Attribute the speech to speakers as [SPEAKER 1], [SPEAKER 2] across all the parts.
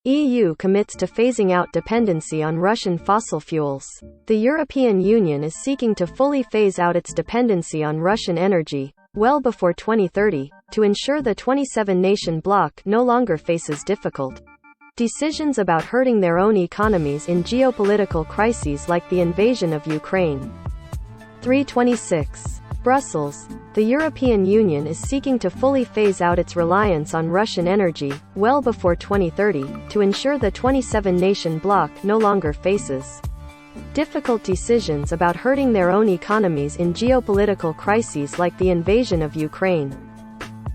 [SPEAKER 1] EU commits to phasing out dependency on Russian fossil fuels. The European Union is seeking to fully phase out its dependency on Russian energy, well before 2030, to ensure the 27-nation bloc no longer faces difficult decisions about hurting their own economies in geopolitical crises like the invasion of Ukraine. 326. Brussels. The European Union is seeking to fully phase out its reliance on Russian energy, well before 2030, to ensure the 27-nation bloc no longer faces difficult decisions about hurting their own economies in geopolitical crises like the invasion of Ukraine.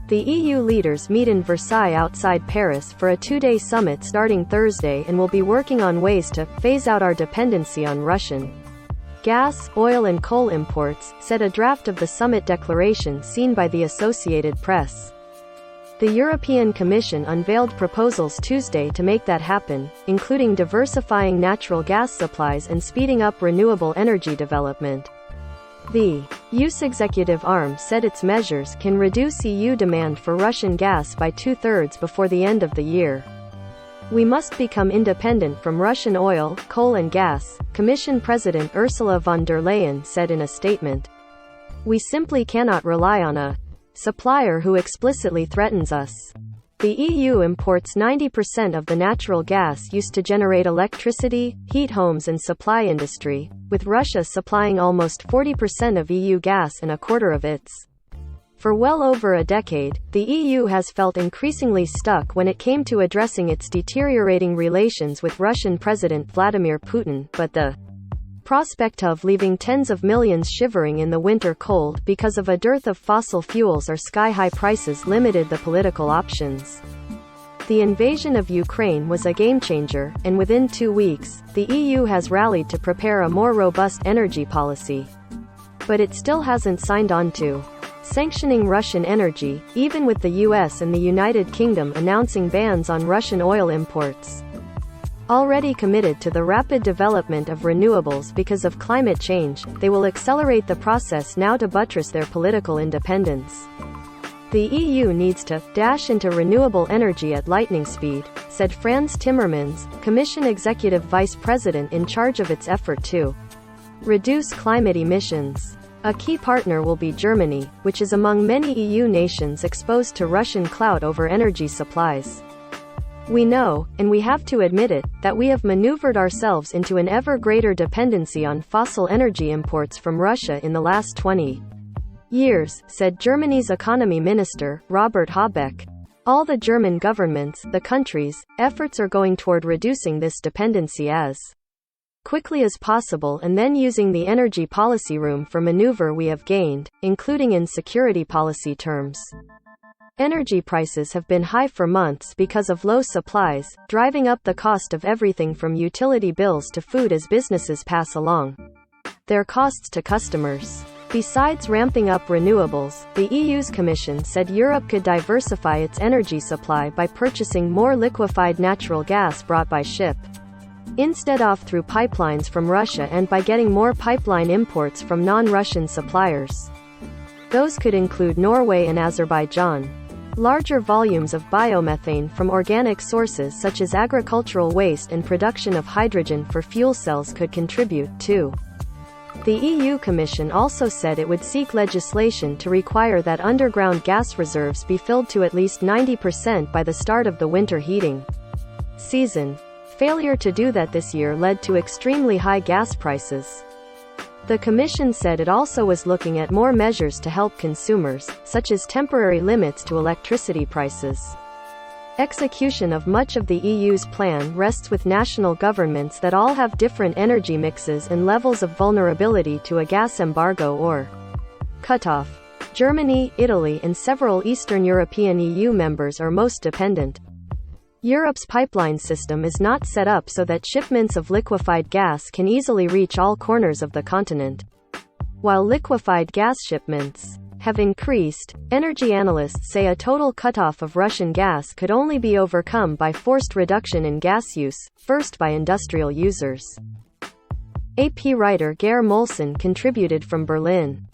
[SPEAKER 1] The EU leaders meet in Versailles outside Paris for a two-day summit starting Thursday and will be working on ways to phase out our dependency on Russian gas, oil and coal imports, said a draft of the summit declaration seen by the Associated Press. The European Commission unveiled proposals Tuesday to make that happen, including diversifying natural gas supplies and speeding up renewable energy development. The EU's executive arm said its measures can reduce EU demand for Russian gas by two-thirds before the end of the year. We must become independent from Russian oil, coal and gas, Commission President Ursula von der Leyen said in a statement. We simply cannot rely on a supplier who explicitly threatens us. The EU imports 90% of the natural gas used to generate electricity, heat homes and supply industry, with Russia supplying almost 40% of EU gas and a quarter of its. For well over a decade, the EU has felt increasingly stuck when it came to addressing its deteriorating relations with Russian President Vladimir Putin, but the prospect of leaving tens of millions shivering in the winter cold because of a dearth of fossil fuels or sky-high prices limited the political options. The invasion of Ukraine was a game-changer, and within 2 weeks, the EU has rallied to prepare a more robust energy policy. But it still hasn't signed on to sanctioning Russian energy, even with the US and the United Kingdom announcing bans on Russian oil imports. Already committed to the rapid development of renewables because of climate change, they will accelerate the process now to buttress their political independence. The EU needs to dash into renewable energy at lightning speed, said Frans Timmermans, Commission Executive Vice President in charge of its effort to reduce climate emissions. A key partner will be Germany, which is among many EU nations exposed to Russian clout over energy supplies. We know, and we have to admit it, that we have maneuvered ourselves into an ever greater dependency on fossil energy imports from Russia in the last 20 years, said Germany's economy minister, Robert Habeck. All the German government's, the country's, efforts are going toward reducing this dependency as quickly as possible and then using the energy policy room for maneuver we have gained, including in security policy terms. Energy prices have been high for months because of low supplies, driving up the cost of everything from utility bills to food as businesses pass along their costs to customers. Besides ramping up renewables, the EU's Commission said Europe could diversify its energy supply by purchasing more liquefied natural gas brought by ship instead of through pipelines from Russia and by getting more pipeline imports from non-Russian suppliers. Those could include Norway and Azerbaijan. Larger volumes of biomethane from organic sources such as agricultural waste and production of hydrogen for fuel cells could contribute, too. The EU Commission also said it would seek legislation to require that underground gas reserves be filled to at least 90% by the start of the winter heating season. Failure to do that this year led to extremely high gas prices. The Commission said it also was looking at more measures to help consumers, such as temporary limits to electricity prices. Execution of much of the EU's plan rests with national governments that all have different energy mixes and levels of vulnerability to a gas embargo or cutoff. Germany, Italy and several Eastern European EU members are most dependent. Europe's pipeline system is not set up so that shipments of liquefied gas can easily reach all corners of the continent. While liquefied gas shipments have increased, energy analysts say a total cutoff of Russian gas could only be overcome by forced reduction in gas use, first by industrial users. AP writer Geir Molson contributed from Berlin.